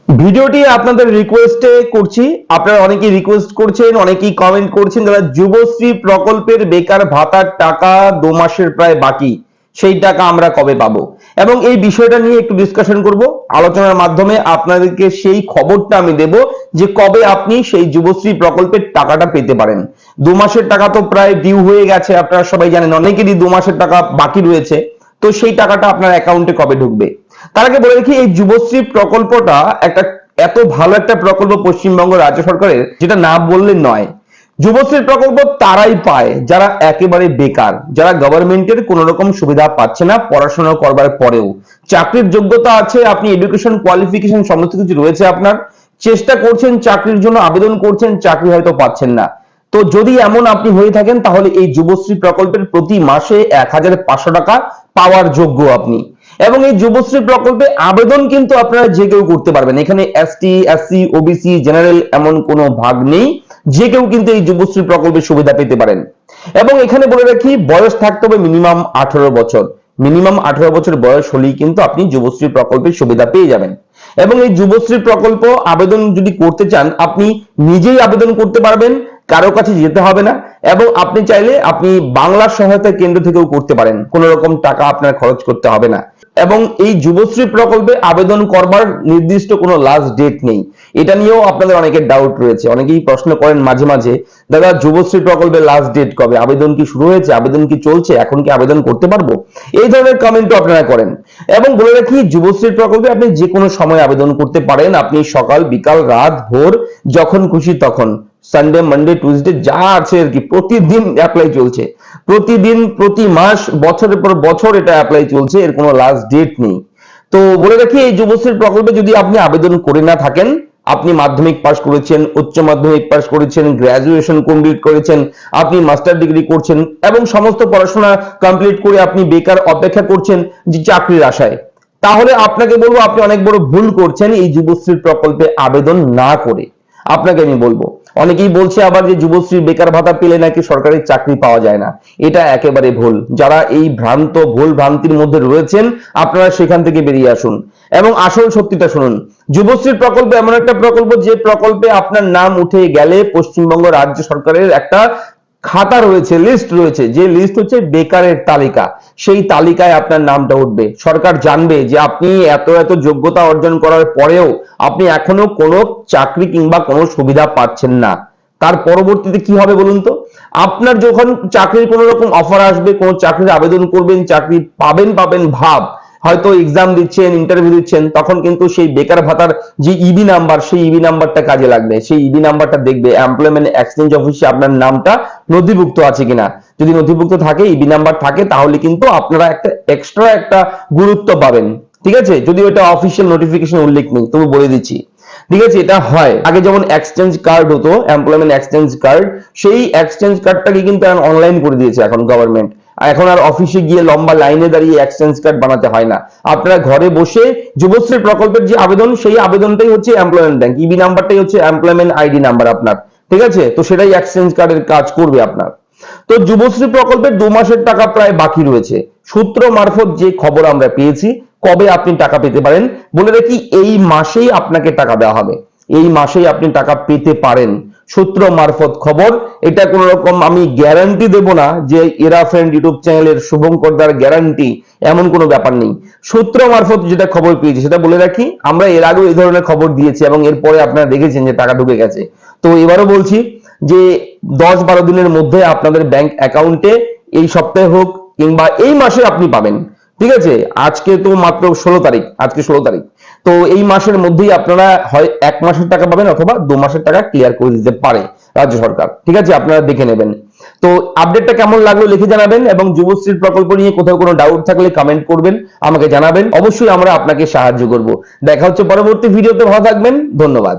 ভিডিওটি আপনাদের রিকোয়েস্টে করছি। আপনারা অনেকেই রিকোয়েস্ট করছেন, অনেকেই কমেন্ট করছেন যারা যুবশ্রী প্রকল্পের বেকার ভাতার টাকা 2 মাসের প্রায় বাকি, সেই টাকা আমরা কবে পাবো এবং এই বিষয়টা নিয়ে একটু ডিসকাশন করব। আলোচনার মাধ্যমে আপনাদেরকে সেই খবরটা আমি দেব যে কবে আপনি সেই যুবশ্রী প্রকল্পের টাকাটা পেতে পারেন। 2 মাসের টাকা তো প্রায় ডিউ হয়ে গেছে, আপনারা সবাই জানেন, অনেকেরই 2 মাসের টাকা বাকি রয়েছে। তো সেই টাকাটা আপনার অ্যাকাউন্টে কবে ঢুকবে? তার আগে বলে রাখি, এই যুবশ্রী প্রকল্পটা একটা এত ভালো একটা প্রকল্প পশ্চিমবঙ্গ রাজ্য সরকারের, যেটা না বললে নয়। যুবশ্রী প্রকল্প তারাই পায় যারা একেবারে বেকার, যারা গভর্নমেন্টের কোন রকম সুবিধা পাচ্ছে না পড়াশোনা করবার পরেও। চাকরির যোগ্যতা আছে, আপনি এডুকেশন কোয়ালিফিকেশন সমস্ত কিছু রয়েছে, আপনার চেষ্টা করছেন চাকরির জন্য, আবেদন করছেন, চাকরি হয়তো পাচ্ছেন না। তো যদি এমন আপনি হয়ে থাকেন তাহলে এই যুবশ্রী প্রকল্পের প্রতি মাসে 1500 টাকা পাওয়ার যোগ্য আপনি। এবং এই যুবশ্রী প্রকল্পে আবেদন কিন্তু আপনারা যে কেউ করতে পারবেন। এখানে এসটি, এসসি, ওবিসি, জেনারেল এমন কোনো ভাগ নেই, যে কেউ কিন্তু এই যুবশ্রী প্রকল্পের সুবিধা পেতে পারেন। এবং এখানে বলে রাখি, বয়স থাকতে হবে মিনিমাম 18 বছর। মিনিমাম 18 বছর বয়স হলেই কিন্তু আপনি যুবশ্রী প্রকল্পের সুবিধা পেয়ে যাবেন। এবং এই যুবশ্রী প্রকল্প আবেদন যদি করতে চান, আপনি নিজেই আবেদন করতে পারবেন, কারো কাছে যেতে হবে না। এবং আপনি চাইলে আপনি বাংলা সহায়তা কেন্দ্র থেকেও করতে পারেন, কোনো রকম টাকা আপনার খরচ করতে হবে না। এবং এই যুবশ্রী প্রকল্পে আবেদন করবার নির্দিষ্ট কোনো লাস্ট ডেট নেই, এটা নিয়েও আপনাদের অনেকের ডাউট রয়েছে। অনেকেই প্রশ্ন করেন মাঝে মাঝে, দাদা যুবশ্রী প্রকল্পের লাস্ট ডেট কবে, আবেদন কি শুরু হয়েছে, আবেদন কি চলছে, এখন কি আবেদন করতে পারবো? এই ধরনের কমেন্টও আপনারা করেন। এবং বলে রাখি, যুবশ্রী প্রকল্পে আপনি যে কোনো সময় আবেদন করতে পারেন। আপনি সকাল, বিকাল, রাত, ভোর, যখন খুশি তখন, সানডে, মানডে, টুইসডে যা আছে আর কি, প্রতিদিন অ্যাপ্লাই চলছে। প্রতিদিন, প্রতি মাস, বছরের পর বছর এটা অ্যাপ্লাই চলছে, এর কোনো লাস্ট ডেট নেই। তো বলে রাখি, এই যুবশ্রী প্রকল্পে যদি আপনি আবেদন করে না থাকেন, আপনি মাধ্যমিক পাস করেছেন, উচ্চ মাধ্যমিক পাস করেছেন, গ্রাজুয়েশন কমপ্লিট করেছেন, আপনি মাস্টার ডিগ্রি করছেন এবং সমস্ত পড়াশোনা কমপ্লিট করে আপনি বেকার অপেক্ষা করছেন যে চাকরির আশায়, তাহলে আপনাকে বলবো আপনি অনেক বড় ভুল করছেন এই যুবশ্রী প্রকল্পে আবেদন না করে। আপনাকে আমি বলবো, অনেকেই বলছে আবার যে যুবশ্রী বেকার ভাতা পেলে নাকি সরকারি চাকরি পাওয়া যায় না। এটা একেবারে ভুল। যারা এই ভুল ভ্রান্তির মধ্যে রয়েছেন, আপনারা সেখান থেকে বেরিয়ে আসুন এবং আসল সত্যিটা শুনুন। যুবশ্রী প্রকল্প এমন একটা প্রকল্প, যে প্রকল্পে আপনার নাম উঠে গেলে পশ্চিমবঙ্গ রাজ্য সরকারের একটা খাতা রয়েছে, লিস্ট রয়েছে, যে লিস্ট হচ্ছে বেকারের তালিকা। সেই তালিকায় আপনার নামটা উঠবে। সরকার জানবে যে আপনি এত এত যোগ্যতা অর্জন করার পরেও আপনি এখনো কোনো চাকরি কিংবা কোনো সুবিধা পাচ্ছেন না। তার পরবর্তীতে কি হবে বলুন তো? আপনার যখন চাকরির কোনো রকম অফার আসবে, কোনো চাকরির আবেদন করবেন, চাকরি পাবেন পাবেন ভাব, হয়তো এক্সাম দিচ্ছেন, ইন্টারভিউ দিচ্ছেন, তখন কিন্তু সেই বেকার ভাতার যে ইবি নাম্বার, সেই ইবি নাম্বারটা কাজে লাগবে। সেই ইবি নাম্বারটা দেখবে এমপ্লয়মেন্ট এক্সচেঞ্জ অফিসে আপনার নামটা নথিভুক্ত আছে কিনা। যদি নথিভুক্ত থাকে, ইবি নাম্বার থাকে, তাহলে কিন্তু আপনারা একটা এক্সট্রা একটা গুরুত্ব পাবেন। ঠিক আছে? যদিও এটা অফিসিয়াল নোটিফিকেশন উল্লেখ নেই, তবু বলে দিচ্ছি। ঠিক আছে? এটা হয়। আগে যেমন এক্সচেঞ্জ কার্ড হতো, এমপ্লয়মেন্ট এক্সচেঞ্জ কার্ড, সেই এক্সচেঞ্জ কার্ডটাকে কিন্তু অনলাইন করে দিয়েছে এখন গভর্নমেন্ট। এখন আর অফিসে গিয়ে লম্বা লাইনে দাঁড়িয়ে এক্সচেঞ্জ কার্ড বানাতে হয় না। আপনারা ঘরে বসে যুবশ্রী প্রকল্পের যে আবেদন, সেই আবেদনটাই হচ্ছে এমপ্লয়মেন্ট ব্যাংক, ইবি নাম্বারটাই হচ্ছে এমপ্লয়মেন্ট আইডি নাম্বার আপনার। ঠিক আছে? তো সেটাই এক্সচেঞ্জ কার্ডের কাজ করবে আপনার। তো যুবশ্রী প্রকল্পের 2 মাসের টাকা প্রায় বাকি রয়েছে। সূত্র মারফত যে খবর আমরা পেয়েছি, কবে আপনি টাকা পেতে পারেন বলে রাখি, এই মাসেই আপনাকে টাকা দেওয়া হবে। এই মাসেই আপনি টাকা পেতে পারেন, সূত্র মারফত খবর। এটা কোন রকম আমি গ্যারান্টি দেব না যে এরা ফ্রেন্ড ইউটিউব চ্যানেলের শুভঙ্কর দার গ্যারান্টি, এমন কোনো ব্যাপার নেই। সূত্র মারফত যেটা খবর পেয়েছি সেটা বলে রাখি, আমরা এর আগেও এই ধরনের খবর দিয়েছি এবং এরপরে আপনারা দেখেছেন যে টাকা ঢুকে গেছে। তো এবারও বলছি যে 10-12 দিনের মধ্যে আপনাদের ব্যাংক অ্যাকাউন্টে, এই সপ্তাহে হোক কিংবা এই মাসে আপনি পাবেন। ঠিক আছে? আজকে তো মাত্র 16 তারিখ, আজকে 16 তারিখ। তো এই মাসের মধ্যেই আপনারা হয় 1 মাসের টাকা পাবেন অথবা 2 মাসের টাকা ক্লিয়ার করে দিতে পারে রাজ্য সরকার। ঠিক আছে? আপনারা দেখে নেবেন। তো আপডেটটা কেমন লাগলো লিখে জানাবেন এবং যুবশ্রীর প্রকল্প নিয়ে কোথাও কোনো ডাউট থাকলে কমেন্ট করবেন, আমাকে জানাবেন। অবশ্যই আমরা আপনাকে সাহায্য করব। দেখা হচ্ছে পরবর্তী ভিডিওতে। ভালো থাকবেন, ধন্যবাদ।